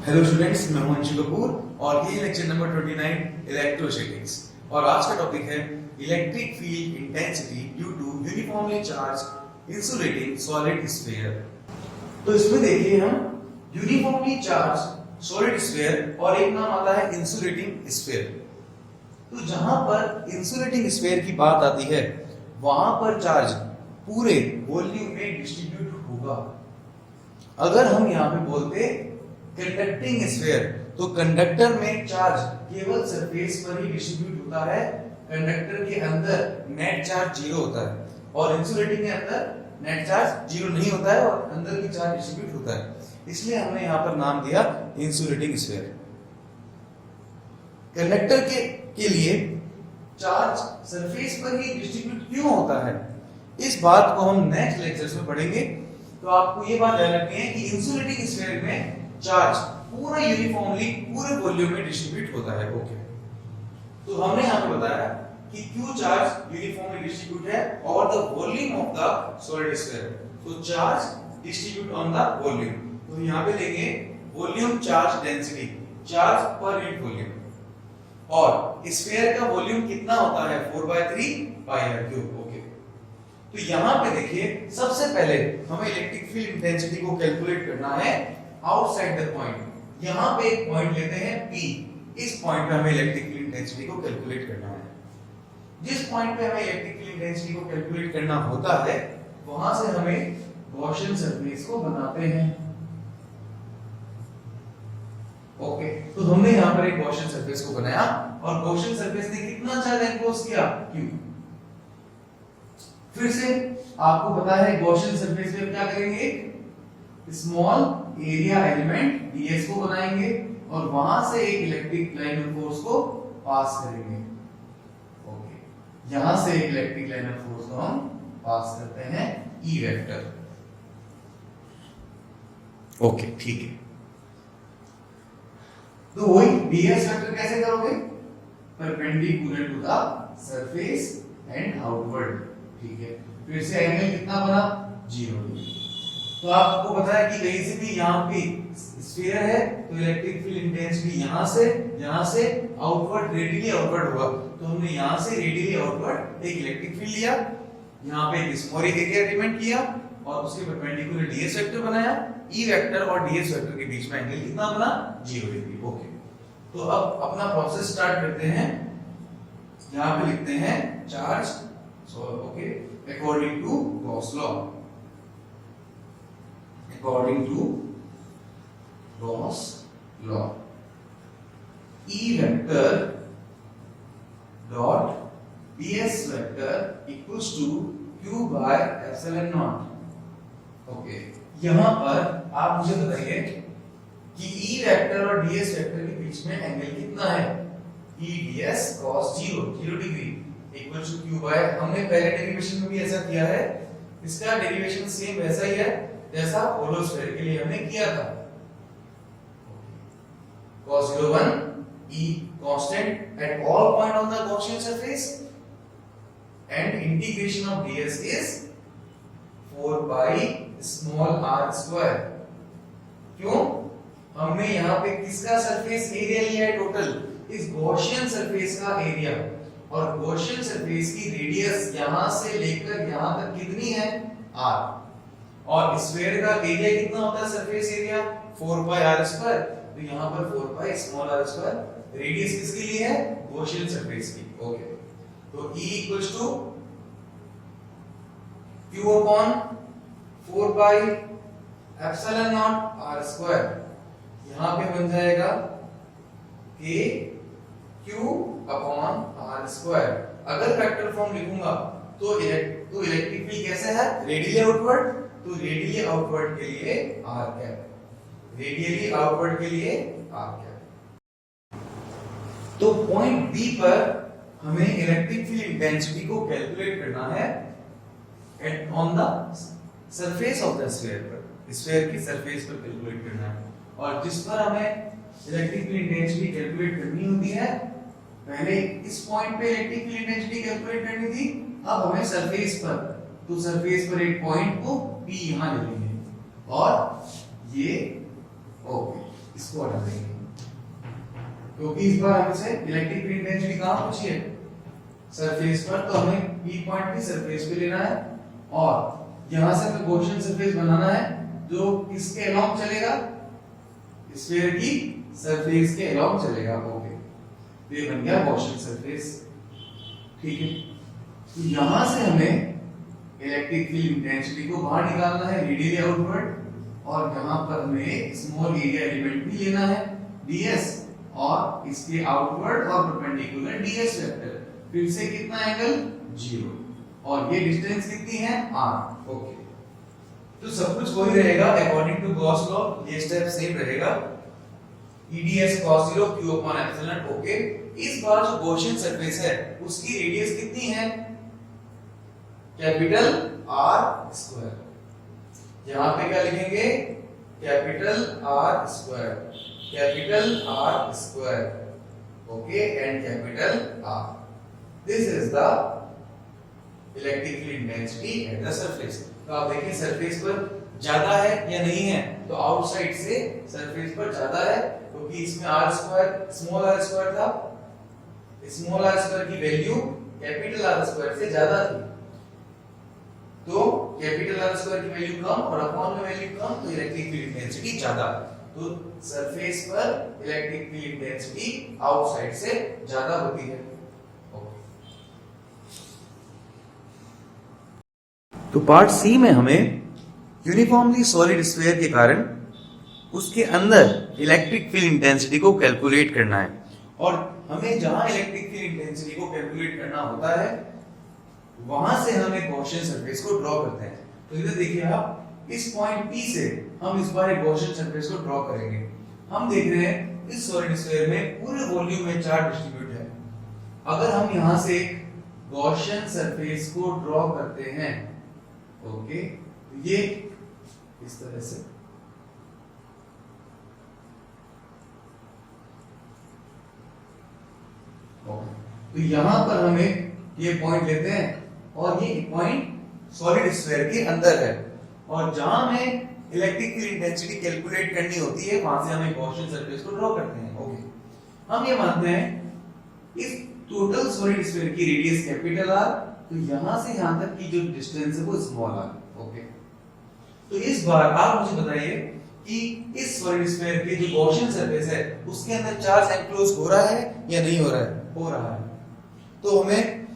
Hello students, मैं हूं अंशु कपूर और ये लेक्चर नंबर 29 इलेक्ट्रोस्टैटिक्स। और आज का टॉपिक है electric field intensity due to uniformly charge insulating solid sphere. तो इसमें देखिए हम यूनिफॉर्मली चार्ज सॉलिड स्फीयर और एक नाम आता है इंसुलेटिंग स्फीयर। तो जहां पर इंसुलेटिंग स्फीयर की बात आती है वहां पर चार्ज पूरे वॉल्यूम में डिस्ट्रीब्यूट होगा। अगर हम यहाँ पे बोलते कंडक्टिंग स्फीयर तो कंडक्टर में चार्ज केवल सरफेस पर ही डिस्ट्रीब्यूट होता है, कंडक्टर के अंदर नेट चार्ज जीरो होता है और इंसुलेटिंग के अंदर नेट चार्ज जीरो नहीं होता है और अंदर की चार्ज डिस्ट्रीब्यूट होता है, इसलिए हमने यहाँ पर नाम दिया इंसुलेटिंग स्फीयर। कंडक्टर के लिए चार्ज सरफेस पर ही डिस्ट्रीब्यूट क्यों होता है, इस बात को हम नेक्स्ट लेक्चर्स में पढ़ेंगे। तो आपको ये बात ध्यान रखनी है कि इंसुलेटिंग स्फीयर में चार्ज पूरा यूनिफॉर्मली पूरे वॉल्यूम में डिस्ट्रीब्यूट होता है। ओके, तो हमने यहां पे बताया कि क्यों चार्ज यूनिफॉर्मली डिस्ट्रीब्यूट है और the volume of the solid sphere. तो charge distribute on the volume, तो यहां पे लेंगे volume charge density, charge per unit volume, और स्फीयर का वॉल्यूम कितना होता है 4/3 पाई आर क्यूब। ओके, तो यहां पे देखिए सबसे पहले हमें इलेक्ट्रिक फील्ड इंटेंसिटी को कैलकुलेट करना है आउटसाइड द पॉइंट। यहां पे एक पॉइंट लेते हैं P, इस पॉइंट पे हमें इलेक्ट्रिक फील्ड इंटेंसिटी को कैलकुलेट करना है। जिस पॉइंट पे हमें इलेक्ट्रिक फील्ड इंटेंसिटी को कैलकुलेट करना होता है वहां से हमें गॉसियन सरफेस को बनाते हैं। ओके, तो हमने यहां पर एक गॉसियन सरफेस को बनाया और गॉसियन सरफेस ने कितना चार्ज एनक्लोज किया Q। फिर से आपको पता है गॉसियन सरफेस पे क्या करेंगे, स्मॉल एरिया एलिमेंट ds को बनाएंगे और वहां से एक इलेक्ट्रिक लाइन ऑफ फोर्स को पास करेंगे। ओके, यहां से एक इलेक्ट्रिक लाइन ऑफ फोर्स को हम पास करते हैं E वेक्टर। ओके, ठीक है, तो वही ds वेक्टर कैसे करोगे, perpendicular to the surface and outward. ठीक है, फिर से एंगल कितना बना 0 डिग्री। तो आपको पता है कि कहीं से भी यहाँ पे स्फीयर है तो इलेक्ट्रिक फील्ड इंटेंसिटी यहाँ से आउटवर्ड रेडियली आउटवर्ड होगा। तो हमने यहाँ से रेडियली आउटवर्ड एक इलेक्ट्रिक फील्ड लिया, यहाँ पे एक स्मॉल एरिया एलिमेंट किया और उसके परपेंडिकुलर ds वेक्टर बनाया। E वेक्टर और ds वेक्टर के बीच में एंगल कितना बना 0 डिग्री। ओके, तो अब अपना प्रोसेस स्टार्ट करते हैं। यहाँ पे लिखते हैं charge okay according to Gauss law, according to Gauss law, E vector dot ds vector equals to q by epsilon naught। Okay, यहां पर आप मुझे बताइए कि E वेक्टर और ds वेक्टर के बीच में एंगल कितना है, E ds cos 0 degree equals to q by, हमने पहले डेरिवेशन में भी ऐसा किया है, इसका डेरिवेशन सेम वैसा ही है जैसा होलो स्फीयर के लिए हमने किया था। cos 01 E constant at all point on the Gaussian surface and integration of ds is 4 pi small r square। क्यों, हमने यहाँ पे किसका सरफेस एरिया लिया है टोटल, इस गॉसियन सरफेस का एरिया, और गॉसियन सरफेस की रेडियस यहां से लेकर यहां तक कितनी है r, और स्फीयर का एरिया कितना होता है surface area 4 pi r square. तो यहां पर 4 pi small r square, radius किसके लिए है गॉसियन सरफेस की। ओके, तो E equals to q upon 4 pi epsilon naught r square, यहां पे बन जाएगा k q upon r square. अगर फैक्टर फॉर्म लिखूंगा तो इलेक्ट्रिक फील्ड कैसे है रेडियली आउटवर्ड, तो रेडियली आउटवर्ड के लिए r कैप, रेडियली आउटवर्ड के लिए r कैप। तो पॉइंट B पर हमें इलेक्ट्रिक फील्ड इंटेंसिटी को कैलकुलेट करना है at on the surface of the sphere पर, स्फीयर की सरफेस पर कैलकुलेट करना है। और जिस पर हमें इलेक्ट्रिक फील्ड इंटेंसिटी कैलकुलेट करनी होती है, पहले इस पॉइंट पे इलेक्ट्रिक फील्ड इंटेंसिटी कैलकुलेट करनी थी, अब हमें सरफेस पर, तो सरफेस पर एक पॉइंट को P यहां ले लेंगे और ये ओके इसको हटा देंगे क्योंकि इस बार हमसे इलेक्ट्रिक फील्ड इंटेंसिटी कहां पूछी है, सरफेस पर, तो हमें P पॉइंट भी सरफेस पे लेना है और यहां से हमें गॉसियन सरफेस बनाना है जो किसके अलोंग चलेगा, स्फीयर की सरफेस के अलोंग चलेगा। ओके, तो ये बन गया गॉसियन सरफेस। ठीक है, तो यहां से हमें इलेक्ट्रिक फील्ड इंटेंसिटी को बाहर निकालना है रेडियली आउटवर्ड, और यहां पर हमें स्मॉल एरिया एलिमेंट भी लेना है ds, और इसके आउटवर्ड और परपेंडिकुलर ds वेक्टर, फिर से कितना एंगल 0, और ये डिस्टेंस कितनी है r। ओके, तो सब कुछ वही रहेगा अकॉर्डिंग टू गॉस लॉ, ये स्टेप सेम रहेगा, EDS cos 0 q upon epsilon। Okay, इस बार जो गॉसियन सरफेस है उसकी रेडियस कितनी है, कैपिटल R स्क्वायर। यहां पे क्या लिखेंगे, capital R square, capital R square, okay, and capital R। This is the electric field intensity at the surface. तो आप देखिए सरफेस पर ज्यादा है या नहीं है, तो आउटसाइड से सरफेस पर ज्यादा है क्योंकि इसमें R square, small r square था, स्मॉल r स्क्वायर की वैल्यू कैपिटल R स्क्वायर से ज्यादा थी, तो कैपिटल R स्क्वायर की वैल्यू कम और अपॉन में वैल्यू कम, तो इलेक्ट्रिक फील्ड इंटेंसिटी ज्यादा, तो सरफेस पर इलेक्ट्रिक फील्ड इंटेंसिटी आउटसाइड से ज्यादा होती है। तो पार्ट सी में हमें यूनिफॉर्मली सॉलिड स्फीयर के कारण उसके अंदर इलेक्ट्रिक फील्ड इंटेंसिटी को कैलकुलेट करना है, और हमें जहां इलेक्ट्रिक फील्ड इंटेंसिटी को कैलकुलेट करना होता है वहां से हम एक गॉसियन सरफेस को ड्रॉ करते हैं। तो इधर देखिए आप, इस पॉइंट P से हम इस बार एक गॉसियन सरफेस को ड्रॉ करेंगे। हम देख रहे हैं इस सॉलिड स्फीयर में पूरे वॉल्यूम में चार्ज डिस्ट्रीब्यूट है। अगर हम यहां से एक गॉसियन सरफेस को ड्रॉ करते हैं, ओके, तो ये इस तरह से, तो यहां पर हमें ये पॉइंट लेते हैं और ये पॉइंट सॉलिड स्फीयर के अंदर है, और जहां हमें इलेक्ट्रिक फील्ड इंटेंसिटी कैलकुलेट करनी होती है वहां से हमें गॉसियन सरफेस को ड्रॉ करते हैं। ओके, हम ये मानते हैं इस टोटल सॉलिड स्फीयर की रेडियस कैपिटल R, तो यहां से यहां तक की जो डिस्टेंस है वो स्मॉल r। ओके, तो इस बार आप मुझे बताइए कि इस सॉलिड स्फीयर की जो गॉसियन सरफेस है उसके अंदर चार्ज एनक्लोज हो रहा है या नहीं हो रहा है, हो रहा है। तो हमें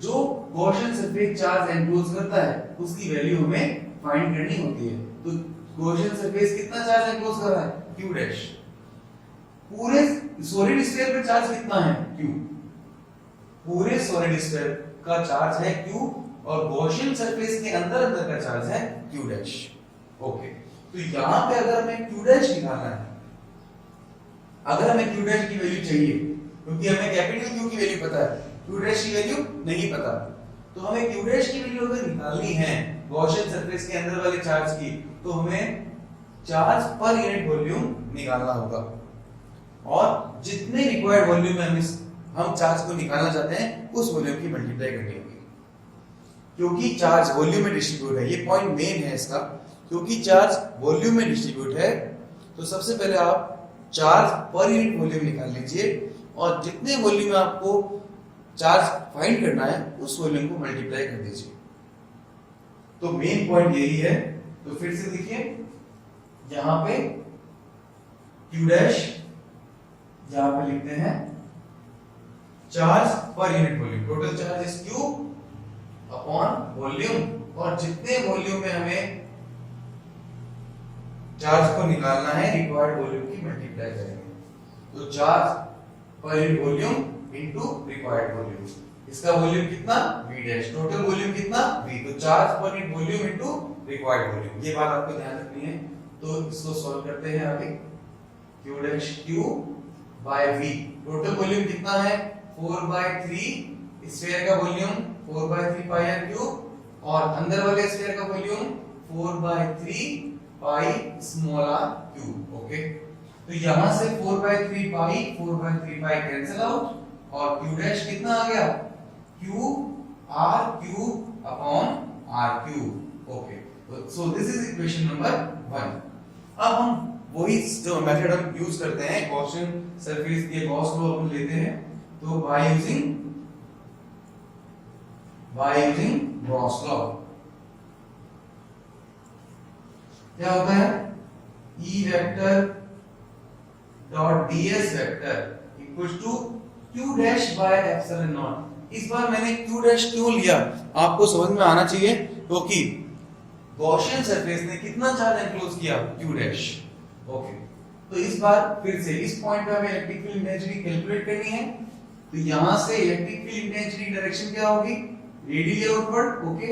जो गॉसियन सरफेस चार्ज एनक्लोज करता है उसकी वैल्यू हमें फाइंड करनी होती है। तो गॉसियन सरफेस कितना चार्ज एनक्लोज कर रहा है, q डैश। पूरे सॉलिड स्फीयर पे चार्ज कितना है, q। पूरे सॉलिड स्फीयर का चार्ज है q, और गॉसियन सरफेस के अंदर का चार्ज है q डैश। ओके, तो यहां पे अगर हमें q डैश निकालना है, अगर हमें q डैश की वैल्यू चाहिए, क्योंकि हमें कैपिटल Q की वैल्यू पता है, q डैश की वैल्यू नहीं पता, तो हमें q डैश की वैल्यू अगर निकालनी है गॉसियन सरफेस के अंदर वाले चार्ज की, तो हमें चार्ज पर यूनिट वॉल्यूम निकालना होगा, और जितने रिक्वायर्ड वॉल्यूम में हम चार्ज को निकालना चाहते हैं उस वॉल्यूम की मल्टीप्लाई करनी होगी, क्योंकि चार्ज वॉल्यूम में डिस्ट्रीब्यूट है। ये पॉइंट मेन है इसका, क्योंकि चार्ज वॉल्यूम में डिस्ट्रीब्यूट है, तो सबसे पहले आप चार्ज पर यूनिट वॉल्यूम निकाल लीजिए, और जितने वॉल्यूम में आपको चार्ज फाइंड करना है उस वॉल्यूम को मल्टीप्लाई कर दीजिए। तो मेन पॉइंट यही है। तो फिर से देखिए, यहां पे q डैश, यहां पे लिखते हैं charge per unit volume, total charge is q upon volume, और जितने वॉल्यूम में हमें चार्ज को निकालना है रिक्वायर्ड वॉल्यूम की मल्टीप्लाई करेंगे। तो charge per unit volume into required volume, इसका वॉल्यूम कितना, v डैश, टोटल वॉल्यूम कितना v, तो charge per unit volume into required volume, ये बात आपको ध्यान रखनी है। तो इसको सॉल्व करते हैं आगे, q dash q by v, total volume कितना है 4/3, स्फीयर का वॉल्यूम 4/3 पाई r क्यूब, और अंदर वाले स्फीयर का वॉल्यूम 4/3 पाई स्मॉल r क्यूब। ओके, तो यहां से 4/3 पाई कैंसिल आउट, और q डैश कितना आ गया, q r cube upon r cube. Okay, so this is equation number 1। अब हम वही जो मेथड हम यूज करते हैं गॉसियन सरफेस के गॉस लॉ हम लेते हैं, तो बाय यूजिंग गॉस लॉ क्या होता है, E vector dot ds vector equal to q dash by epsilon naught. इस बार मैंने q डैश क्यों लिया आपको समझ में आना चाहिए, क्योंकि गॉसियन सरफेस ने कितना चार्ज एनक्लोज किया q डैश। ओके, तो इस बार फिर से इस पॉइंट पे हमें इलेक्ट्रिक फील्ड इंटेंसिटी कैलकुलेट करनी है। तो यहां से इलेक्ट्रिक फील्ड इंटेंसिटी डायरेक्शन क्या होगी, रेडियली आउटवर्ड। ओके,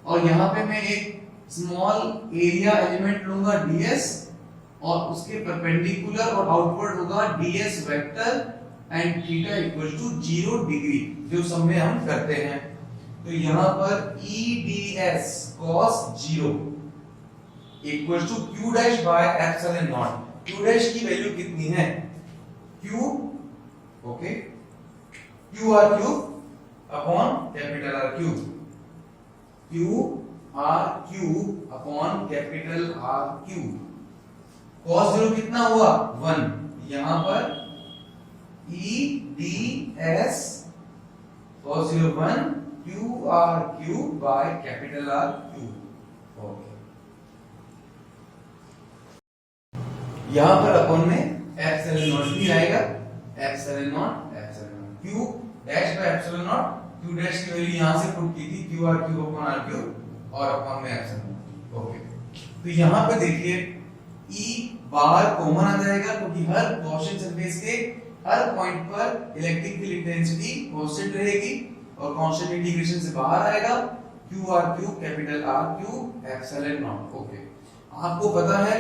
और यहां पे मैं एक स्मॉल एरिया एलिमेंट लूंगा ds और उसके परपेंडिकुलर और आउटवर्ड होगा ds vector and theta equal to 0 degree, जो सब में हम करते हैं। तो यहां पर EDS cos 0 equal to q dash by epsilon naught. q dash की वैल्यू कितनी है, q, okay, q r cube upon capital R cube, q r cube upon capital R cube. cos 0 कितना हुआ 1, यहां पर EDS cos 0 1 QR cube by capital R cube. Okay, यहां पर अपन में एप्सिलॉन नॉट भी आएगा, epsilon naught q dash by epsilon naught, q dash की वैल्यू यहां से पुट की थी QR cube upon R cube और अपॉन में एप्सिलॉन। ओके, तो यहां पे देखिए E बाहर कॉमन आ जाएगा, क्योंकि हर गॉसियन सरफेस के हर पॉइंट पर इलेक्ट्रिक फील्ड इंटेंसिटी कांस्टेंट रहेगी और कांस्टेंट इंटीग्रेशन से बाहर आएगा QR cube capital R cube epsilon not. Okay, आपको पता है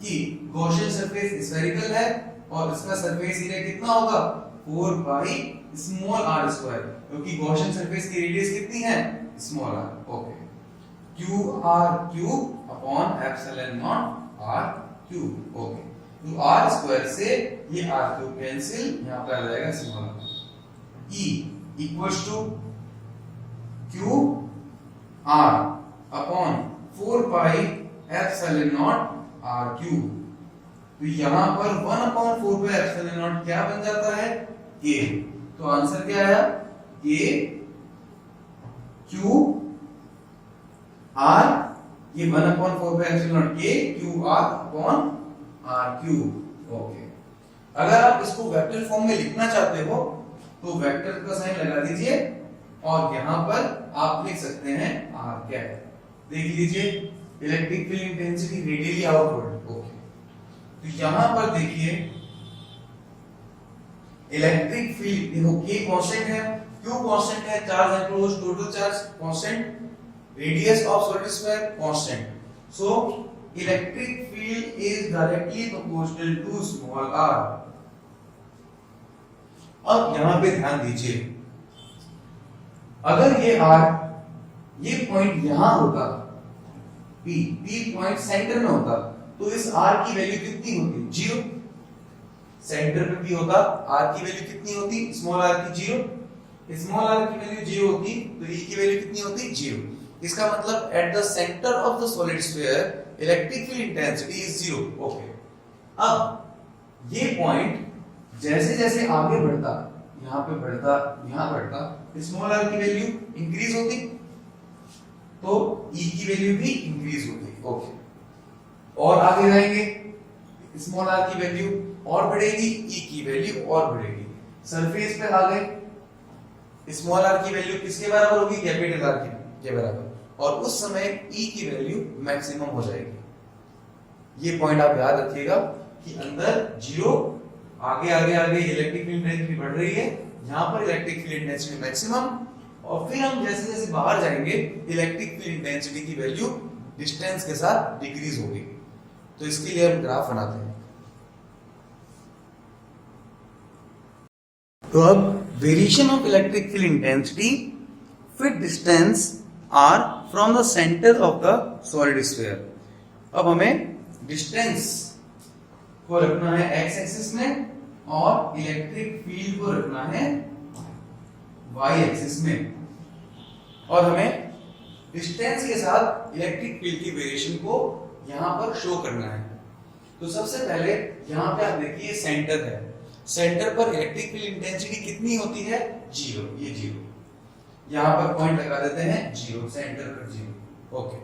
कि गॉसियन सरफेस स्फेरिकल है और इसका सरफेस एरिया कितना होगा 4 पाई स्मॉल r स्क्वायर, क्योंकि गॉसियन सरफेस की रेडियस कितनी है small r। Okay, QR cube upon epsilon naught R cube. Okay, तो R स्क्वायर से ये R क्यूब कैंसिल, यहां पर आ जाएगा small r। E equals to Q R upon 4 pi epsilon naught R cube. तो यहां पर 1 अपॉन 4 पाई एप्सिलॉन नॉट क्या बन जाता है K। तो आंसर क्या आया K Q R, ये 1 upon 4 pi epsilon not K Q R upon R cube. Okay, अगर आप इसको वेक्टर फॉर्म में लिखना चाहते हो तो वेक्टर का साइन लगा दीजिए और यहां पर आप लिख सकते हैं R कैप। देख लीजिए electric field intensity radially outward. Okay, तो यहां पर देखिए इलेक्ट्रिक फील्ड देखो K कांस्टेंट है, Q कांस्टेंट है, charge enclose total charge constant, radius of solid sphere constant, so electric field is directly proportional to small r। अब यहां पे ध्यान दीजिए, अगर ये r ये पॉइंट यहां होता P पॉइंट सेंटर में होता तो इस r की वैल्यू कितनी होती 0। सेंटर पे P होता, r की वैल्यू कितनी होती स्मॉल r की 0, स्मॉल r की वैल्यू 0 होती तो E की वैल्यू कितनी होती 0। इसका मतलब at the centre of the solid sphere electric field intensity is 0। Okay, अब ये पॉइंट जैसे जैसे आगे बढ़ता, यहां पे बढ़ता, यहां बढ़ता, स्मॉल r की वैल्यू इंक्रीज होती तो E की वैल्यू भी इंक्रीज होती। ओके, और आगे जाएंगे स्मॉल r की वैल्यू और बढ़ेगी, E की वैल्यू और बढ़ेगी। सरफेस पे आ गए, स्मॉल r की वैल्यू किसके बराबर होगी कैपिटल R के बराबर, और उस समय E की वैल्यू मैक्सिमम हो जाएगी। ये पॉइंट आप याद रखिएगा कि अंदर 0, आगे आगे आगे इलेक्ट्रिक फील्ड इंटेंसिटी बढ़ रही है, यहां पर इलेक्ट्रिक फील्ड इंटेंसिटी मैक्सिमम, और फिर हम जैसे जैसे बाहर जाएंगे इलेक्ट्रिक फील्ड इंटेंसिटी की वैल्यू डिस्टेंस के साथ डिक्रीज होगी। तो इसके लिए हम ग्राफ बनाते हैं। तो अब variation of electric field intensity with distance r from the center of the solid sphere। अब हमें डिस्टेंस को रखना है x एक्सिस में और इलेक्ट्रिक फील्ड को रखना है y एक्सिस में, और हमें डिस्टेंस के साथ इलेक्ट्रिक फील्ड की वेरिएशन को यहां पर शो करना है। तो सबसे पहले यहाँ पे आप देखिए सेंटर है, सेंटर पर इलेक्ट्रिक फील्ड इंटेंसिटी कितनी होती है? 0, ये 0। यहाँ पर पॉइंट लगा देते हैं 0, सेंटर पर 0। ओके,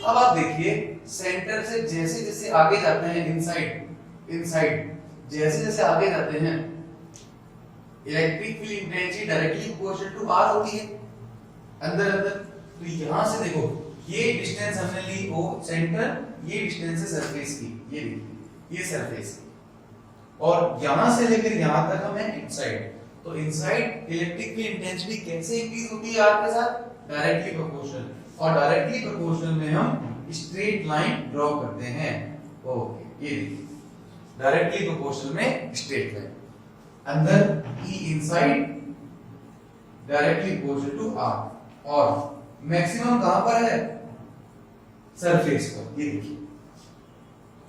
अब आप देखिए सेंटर से जैसे जैसे आगे जाते हैं इनसाइड जैसे जैसे आगे जाते हैं electric field intensity directly proportional to R होती है अंदर। तो यहां से देखो ये डिस्टेंस हमने ली ओ सेंटर, ये डिस्टेंस है सरफेस की, ये देखिए ये सरफेस की, और यहां से लेकर यहां तक हम है इनसाइड। तो इनसाइड इलेक्ट्रिक फील्ड इंटेंसिटी कैसे इंक्रीज होती है आर के साथ? डायरेक्टली प्रोपोर्शनल, और डायरेक्टली प्रोपोर्शनल में हम स्ट्रेट लाइन ड्रॉ करते हैं। ओके, ये देखिए डायरेक्टली प्रोपोर्शनल में स्ट्रेट लाइन, अंदर ई inside directly proportional to R, और मैक्सिमम कहां पर है? सरफेस पर। ये देखिए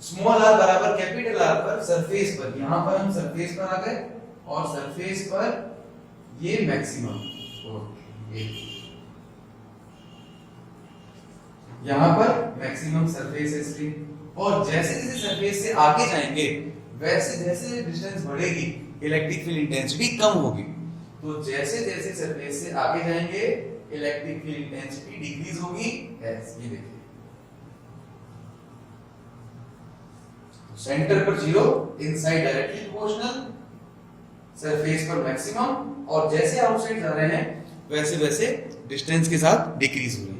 स्मॉल आर बराबर कैपिटल आर पर, सरफेस पर, यहां पर हम सरफेस पर आ गए, और सरफेस पर ये मैक्सिमम, ये यहां पर मैक्सिमम सरफेस है स्ट्रिंग। और जैसे जैसे सरफेस से आगे जाएंगे वैसे जैसे डिस्टेंस बढ़ेगी इलेक्ट्रिक फील्ड इंटेंसिटी कम होगी। तो जैसे जैसे सरफेस से आगे जाएंगे इलेक्ट्रिक फील्ड इंटेंसिटी डिक्रीज होगी। ये देखिए सेंटर पर 0, इनसाइड डायरेक्टली प्रोपोर्शनल, सरफेस पर मैक्सिमम, और जैसे आउटसाइड जा रहे हैं वैसे वैसे डिस्टेंस के साथ डिक्रीज हो रही है।